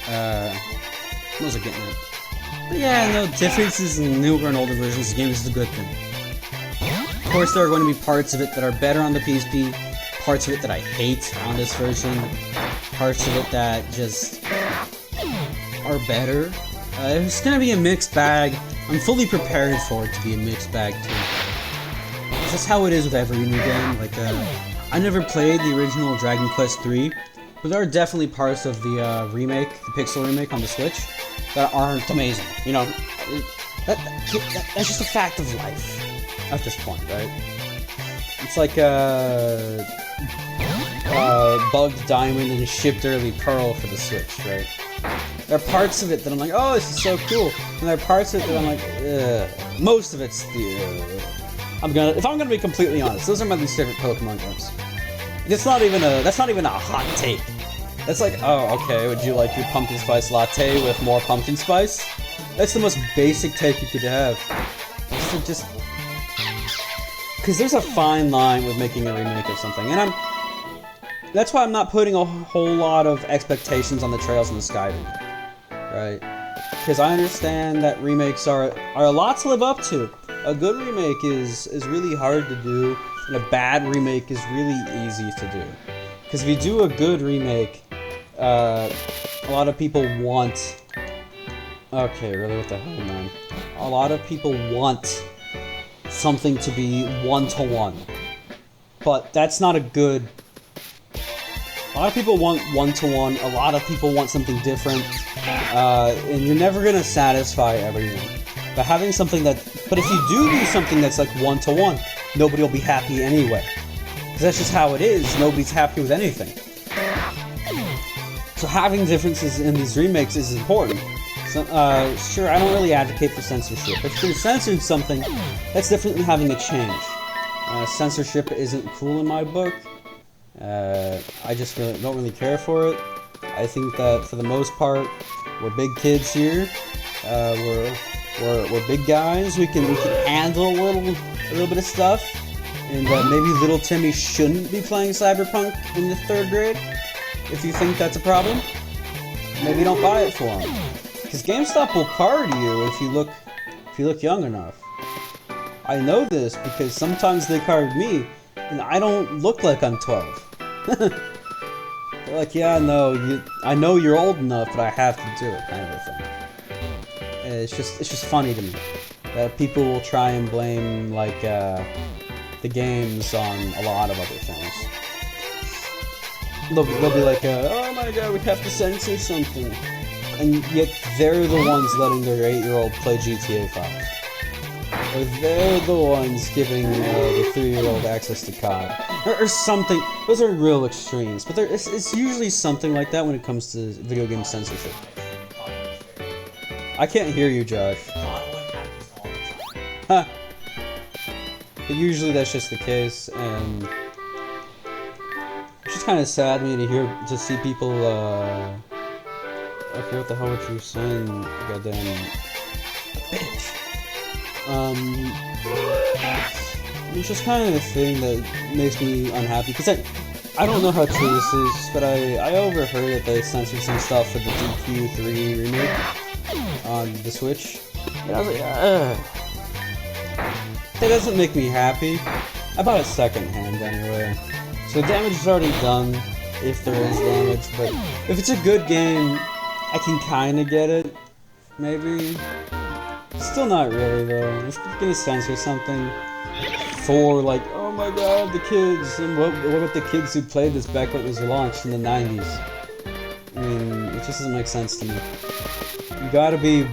What was I getting at? But yeah, no differences in newer and older versions of the game is a good thing. Of course, there are going to be parts of it that are better on the PSP, parts of it that I hate on this version, parts of it that just are better. It's gonna be a mixed bag. I'm fully prepared for it to be a mixed bag too. It's just how it is with every new game. Like, I never played the original Dragon Quest III, but there are definitely parts of the remake, the Pixel remake on the Switch, that aren't amazing. You know, that's just a fact of life at this point, right? It's like Bugged Diamond and Shipped Early Pearl for the Switch, right? There are parts of it that I'm like, oh, this is so cool, and there are parts of it that I'm like, ugh. Most of it's if I'm gonna be completely honest, those are my least favorite Pokemon games. That's not even a hot take. That's like, oh, okay, would you like your pumpkin spice latte with more pumpkin spice? That's the most basic take you could have. Just because there's a fine line with making a remake of something, and that's why I'm not putting a whole lot of expectations on the Trails in the Sky remake, right? Because I understand that remakes are a lot to live up to. A good remake is really hard to do, and a bad remake is really easy to do. Because if you do a good remake, a lot of people want... Okay, really, what the hell, man? A lot of people want something to be one-to-one. But that's not a good... A lot of people want one-to-one, a lot of people want something different, and you're never gonna satisfy everyone. But having something but if you do something that's like one-to-one, nobody will be happy anyway. Because that's just how it is, nobody's happy with anything. So having differences in these remakes is important. So, sure, I don't really advocate for censorship. If you're censoring something, that's different than having a change. Censorship isn't cool in my book. I just don't really care for it. I think that for the most part, we're big kids here. We're big guys. We can handle a little bit of stuff. And maybe little Timmy shouldn't be playing Cyberpunk in the 3rd grade. If you think that's a problem, maybe don't buy it for him. Because GameStop will card you if you look young enough. I know this because sometimes they card me, and I don't look like I'm 12. They're like, yeah, no, I know you're old enough, but I have to do it, kind of a thing. And it's just funny to me that people will try and blame like the games on a lot of other things. They'll be like, oh my god, we have to censor something, and yet they're the ones letting their 8-year-old play GTA 5. Or they're the ones giving the 3-year-old access to COD. Or something. Those are real extremes. But it's usually something like that when it comes to video game censorship. I can't hear you, Josh. Huh. But usually that's just the case, and it's just kind of sad to see people, okay, what the hell were you saying, goddamn bitch. It's just kind of a thing that makes me unhappy, because I don't know how true this is, but I overheard that they censored some stuff for the DQ3 remake on the Switch, and I was like, ugh. That doesn't make me happy. I bought it secondhand anyway, so the damage is already done, if there is damage, but if it's a good game, I can kinda get it, maybe. Still not really though. Let's gonna censor something for like, oh my god, the kids, and what about the kids who played this back when it was launched in the 90s? I mean, it just doesn't make sense to me. You gotta be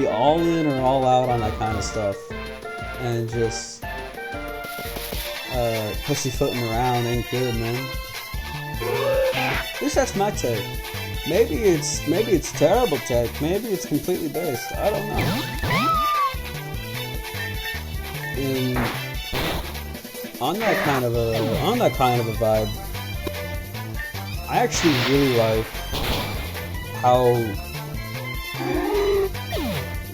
all in or all out on that kind of stuff, and just pussyfooting around ain't good, man. At least that's my take. Maybe it's terrible take. Maybe it's completely based. I don't know. And on that kind of a vibe, I actually really like how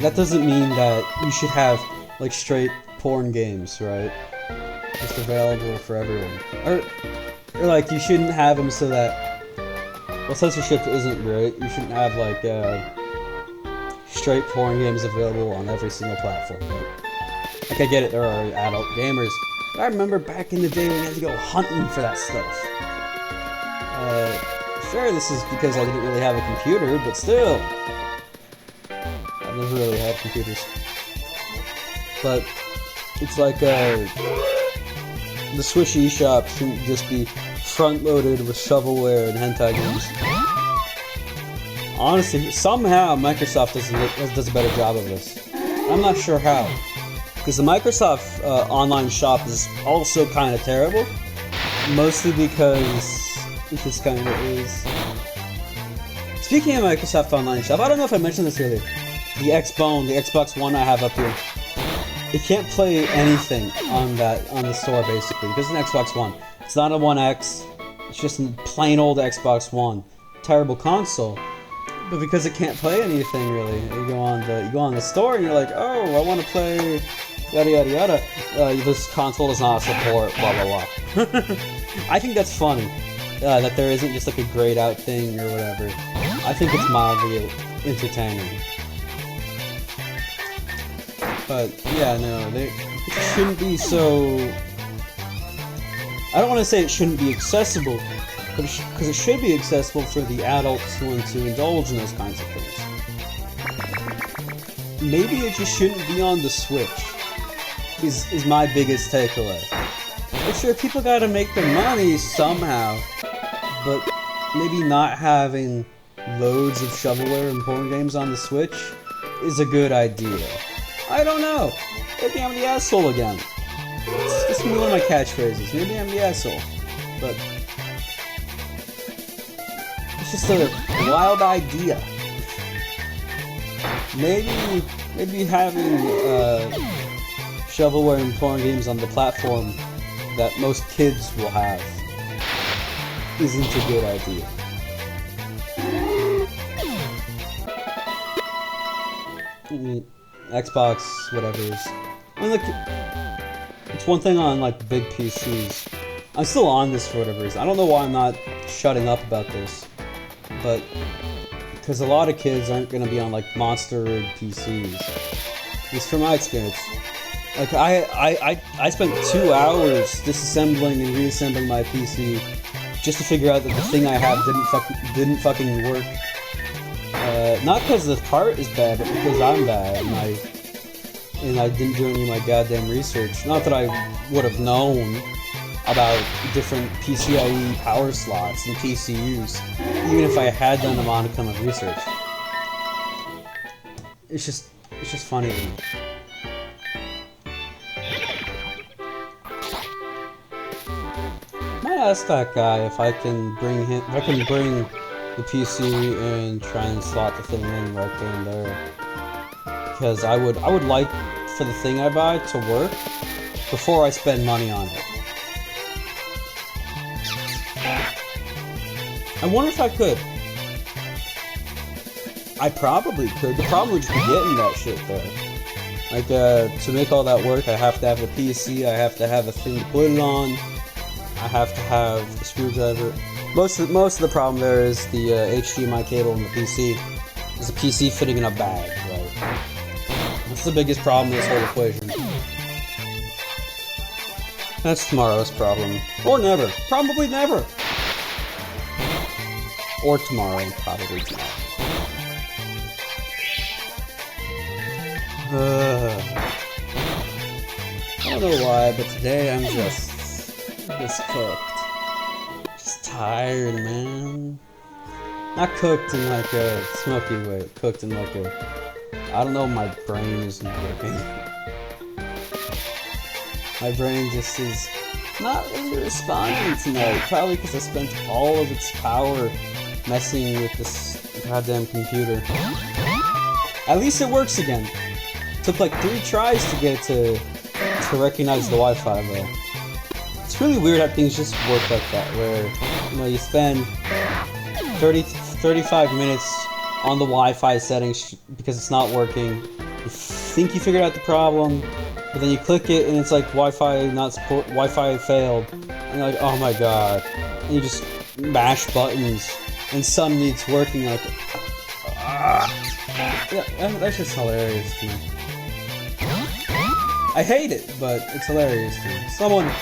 that doesn't mean that you should have like straight porn games, right? Just available for everyone, or like you shouldn't have them so that. Well, censorship isn't great. You shouldn't have, like, straight porn games available on every single platform. Like, I get it, there are adult gamers, but I remember back in the day when you had to go hunting for that stuff. Sure, this is because I didn't really have a computer, but still. I've never really had computers. But, it's like, the Switch eShop shouldn't just be front-loaded with shovelware and hentai games. Honestly, somehow Microsoft does a better job of this. I'm not sure how. Because the Microsoft online shop is also kind of terrible. Mostly because it just kind of is. Speaking of Microsoft online shop, I don't know if I mentioned this earlier. The Xbox One I have up here. It can't play anything on the store basically, because it's an Xbox One. It's not a One X, it's just a plain old Xbox One. Terrible console. But because it can't play anything really, you go on the store and you're like, oh, I want to play yada yada yada. This console does not support blah blah blah. I think that's funny. That there isn't just like a grayed out thing or whatever. I think it's mildly entertaining. But yeah, no, it shouldn't be so. I don't want to say it shouldn't be accessible, but because it should be accessible for the adults who want to indulge in those kinds of things. Maybe it just shouldn't be on the Switch. Is my biggest takeaway. But sure, people gotta make their money somehow, but maybe not having loads of shovelware and porn games on the Switch is a good idea. I don't know. Maybe I'm the asshole again. This is one of my catchphrases. Maybe I'm the asshole. But it's just a wild idea. Maybe having shovelware and porn games on the platform that most kids will have isn't a good idea. Xbox, whatever is. I mean, like, it's one thing on like big PCs. I'm still on this for whatever reason. I don't know why I'm not shutting up about this, but because a lot of kids aren't gonna be on like monster PCs. At least from my experience. Like I spent 2 hours disassembling and reassembling my PC just to figure out that the thing I have didn't fucking work. Not because the part is bad, but because I'm bad and I didn't do any of my goddamn research. Not that I would have known about different PCIe power slots and PCUs, even if I had done a modicum of research. It's just funny to me. I might ask that guy if I can bring the PC and try and slot the thing in right there and there. Because I would like for the thing I buy to work before I spend money on it. I wonder if I could. I probably could. The problem would just be getting that shit there. Like, to make all that work, I have to have a PC, I have to have a thing to put it on, I have to have a screwdriver. Most of the problem there is the HDMI cable in the PC. Is the PC fitting in a bag, right? That's the biggest problem in this whole equation. That's tomorrow's problem. Or never. Probably never. Or tomorrow. Probably tomorrow. I don't know why, but today I'm just cooked. Just tired, man. Not cooked in like a smoky way, cooked in like a... I don't know, my brain isn't working. My brain just is not really responding tonight, probably because I spent all of its power messing with this goddamn computer. At least it works again. Took like 3 tries to get it to recognize the Wi-Fi though. It's really weird how things just work like that, where, you know, you spend 35 minutes on the Wi-Fi settings because it's not working. You think you figured out the problem, but then you click it and it's like Wi-Fi failed, and you're like, oh my god, and you just mash buttons, and some needs working, like, yeah, that's just hilarious to me. I hate it, but it's hilarious to me. Someone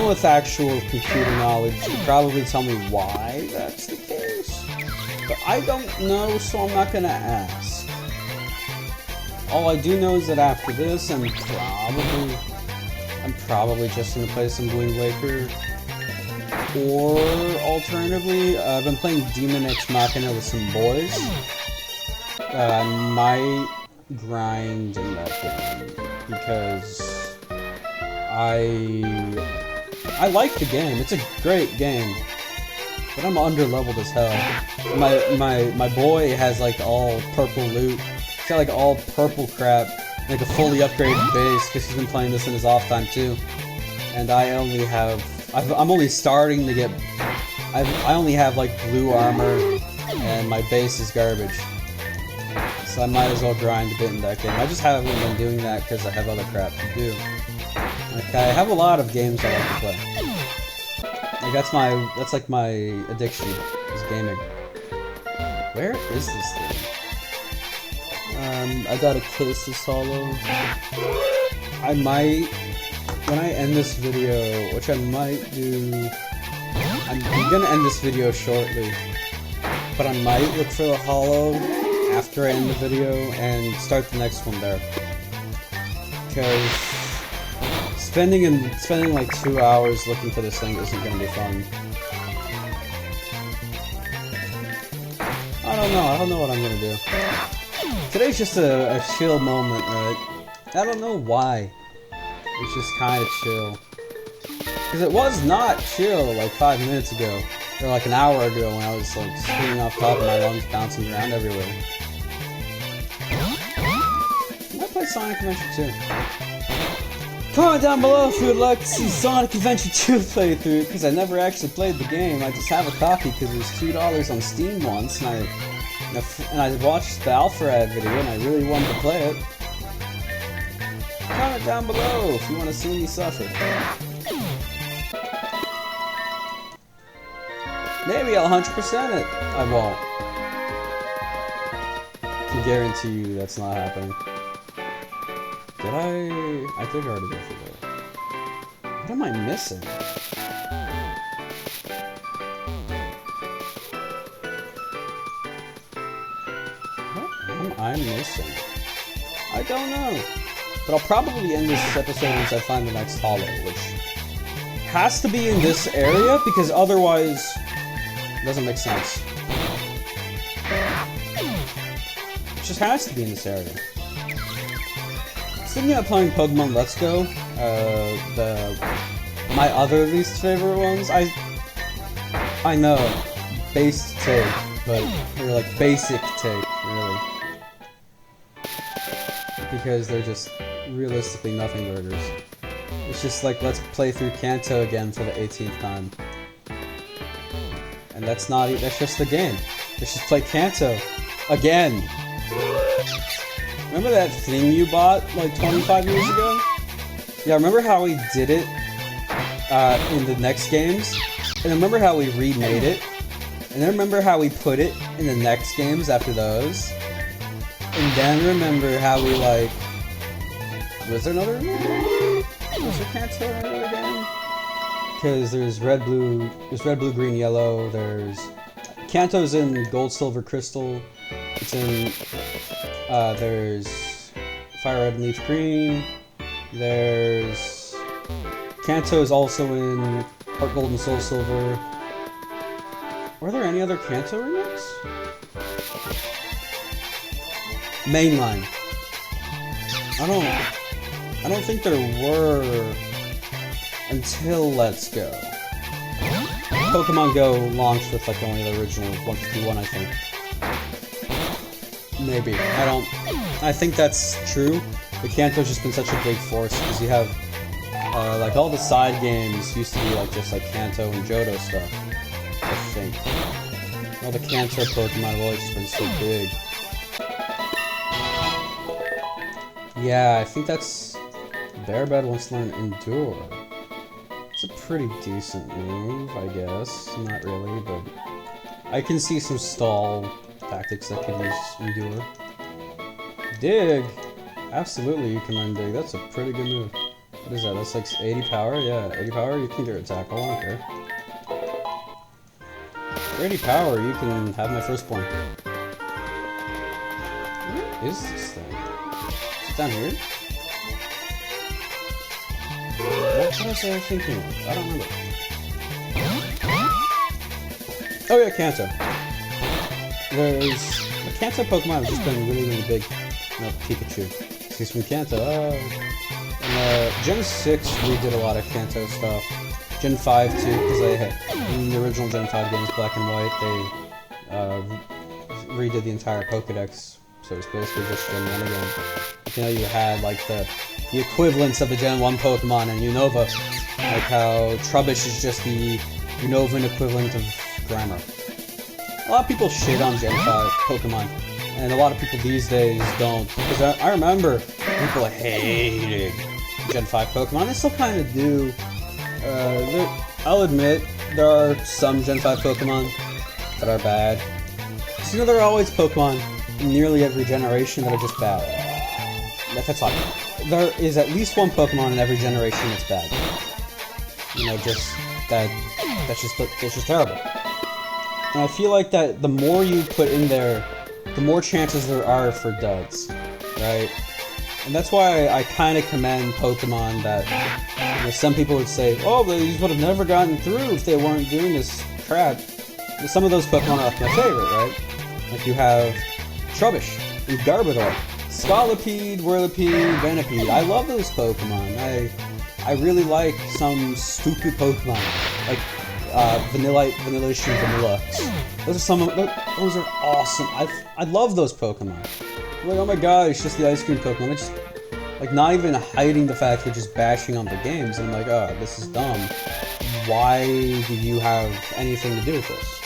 with actual computer knowledge could probably tell me why that's the case, but I don't know, so I'm not gonna ask. All I do know is that after this, I'm probably just gonna play some Wind Waker, or alternatively, I've been playing Demon X Machina with some boys. I might grind in that game because I like the game. It's a great game, but I'm underleveled as hell. My boy has like all purple loot. He's got like all purple crap, like a fully upgraded base because he's been playing this in his off time too. And I only have, I'm only starting to get, I only have like blue armor, and my base is garbage. So I might as well grind a bit in that game. I just haven't been doing that because I have other crap to do. Like, I have a lot of games I like to play. Like, that's like my addiction, is gaming. Where is this thing? I got a case of Solo. I might, when I end this video, which I might do, I'm gonna end this video shortly, but I might look for the Hollow after I end the video and start the next one there. Because spending like 2 hours looking for this thing isn't gonna be fun. I don't know what I'm gonna do. Today's just a chill moment, right? I don't know why. It's just kind of chill. Because it was not chill like 5 minutes ago. Or like an hour ago when I was like screaming off top of my lungs, bouncing around everywhere. I might play Sonic Adventure 2. Comment down below if you would like to see Sonic Adventure 2 playthrough, because I never actually played the game. I just have a copy because it was $2 on Steam once, and I watched the Alpharad video and I really wanted to play it. Comment down below if you want to see me suffer. Maybe I'll 100% it. I won't. I can guarantee you that's not happening. Did I think I already go through that. What am I missing? What am I missing? I don't know. But I'll probably end this episode once I find the next hollow, which has to be in this area because otherwise it doesn't make sense. It just has to be in this area. Thinking of playing Pokemon Let's Go, my other least favorite ones. I know, base take, but they're like basic take, really, because they're just realistically nothing burgers. It's just like, let's play through Kanto again for the 18th time, and that's just the game. Let's just play Kanto again. Remember that thing you bought like 25 years ago? Yeah, remember how we did it in the next games? And remember how we remade it? And then remember how we put it in the next games after those? And then remember how we like... Was there another one? Was there Kanto in another game? Because there's red, blue, green, yellow, there's... Kanto's in gold, silver, crystal. It's in... there's Fire Red and Leaf Green. There's... Kanto is also in Heart Gold and Soul Silver. Were there any other Kanto remakes? Mainline. I don't think there were until Let's Go. Pokemon Go launched with like only the original 151, I think. Maybe. I think that's true. But Kanto's just been such a big force because you have like all the side games used to be like just like Kanto and Johto stuff. I think. All the Kanto Pokemon have always just been so big. Yeah, I think that's... Bearbed wants to learn Endure. It's a pretty decent move, I guess. Not really, but... I can see some stall tactics that could use Endure. Dig! Absolutely, you can learn Dig. That's a pretty good move. What is that? That's like 80 power? Yeah, 80 power, you can get attack. I don't care. For 80 power, you can have my firstborn. What is this thing? Is it down here? What was I thinking of? I don't remember. Oh yeah, Kanto. There's... The Kanto Pokemon have just been really, really big. No, Pikachu. Excuse me, Kanto. Oh. Gen 6 redid a lot of Kanto stuff. Gen 5 too, because in the original Gen 5 games, Black and White, they redid the entire Pokedex. So it's basically just Gen 1 again. You know, you had like the equivalents of the Gen 1 Pokemon and Unova. Like how Trubbish is just the Unovan equivalent of Grimer. A lot of people shit on Gen 5 Pokemon. And a lot of people these days don't. Because I remember people hated Gen 5 Pokemon. They still kind of do. I'll admit, there are some Gen 5 Pokemon that are bad. So, you know, there are always Pokemon in nearly every generation that are just bad. That's all. There is at least one Pokemon in every generation that's bad. You know, that's just terrible. And I feel like that the more you put in there, the more chances there are for duds, right? And that's why I kind of commend Pokemon that, you know, some people would say, oh, these would have never gotten through if they weren't doing this crap. But some of those Pokemon are my favorite, right? Like you have Trubbish and Garbodor, Scolipede, Whirlipede, Venipede. I love those Pokemon. I really like some stupid Pokemon, like Vanillish and Vanilla. Those are awesome. I love those Pokemon. I'm like, oh my god, it's just the ice cream Pokemon. Like, not even hiding the fact they're just bashing on the games. And I'm like, oh, this is dumb. Why do you have anything to do with this?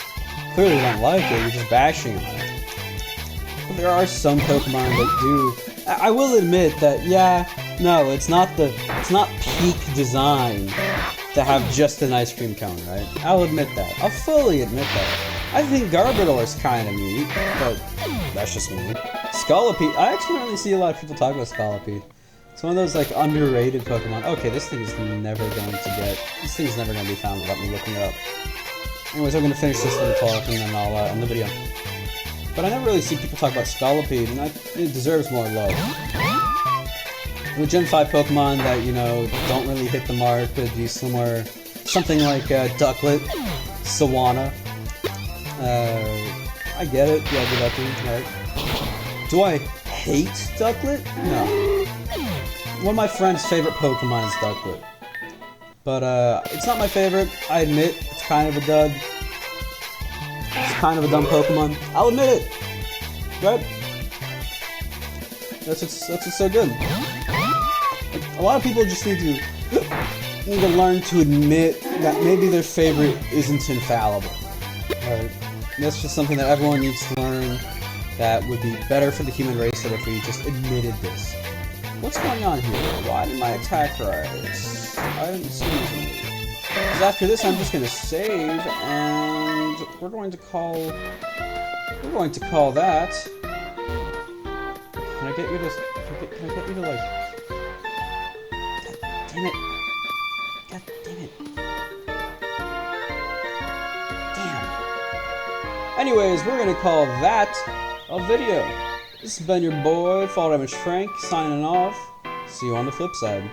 Clearly you don't like it, you're just bashing on it. But there are some Pokemon that do. I will admit that, yeah, no, it's not peak design to have just an ice cream cone, right? I'll admit that. I'll fully admit that. I think Garbodor's kind of neat, but that's just me. Scolipede, I actually don't really see a lot of people talk about Scolipede. It's one of those, like, underrated Pokemon. Okay, this thing is never going to get... This thing's never going to be found without me looking it up. Anyways, I'm going to finish this little talk and then I'll end the video. But I never really see people talk about Scolipede, and it deserves more love. The Gen 5 Pokemon that, you know, don't really hit the mark would be somewhere... Something like Ducklet, Sawana. I get it. Yeah, good Ducklet, right? Do I hate Ducklet? No. One of my friend's favorite Pokemon is Ducklet. But, it's not my favorite. I admit, it's kind of a dud. It's kind of a dumb Pokemon. I'll admit it! Right? That's what's so good. Like, a lot of people just need to learn to admit that maybe their favorite isn't infallible. Right? That's just something that everyone needs to learn that would be better for the human race than if we just admitted this. What's going on here? Why did my attack rise? I didn't see anything. Because after this, I'm just going to save, and we're going to call that. Can I get you to? Can I get you to like? God damn it! God damn it! Damn. Anyways, we're going to call that a video. This has been your boy, Fall Damage Frank, signing off. See you on the flip side.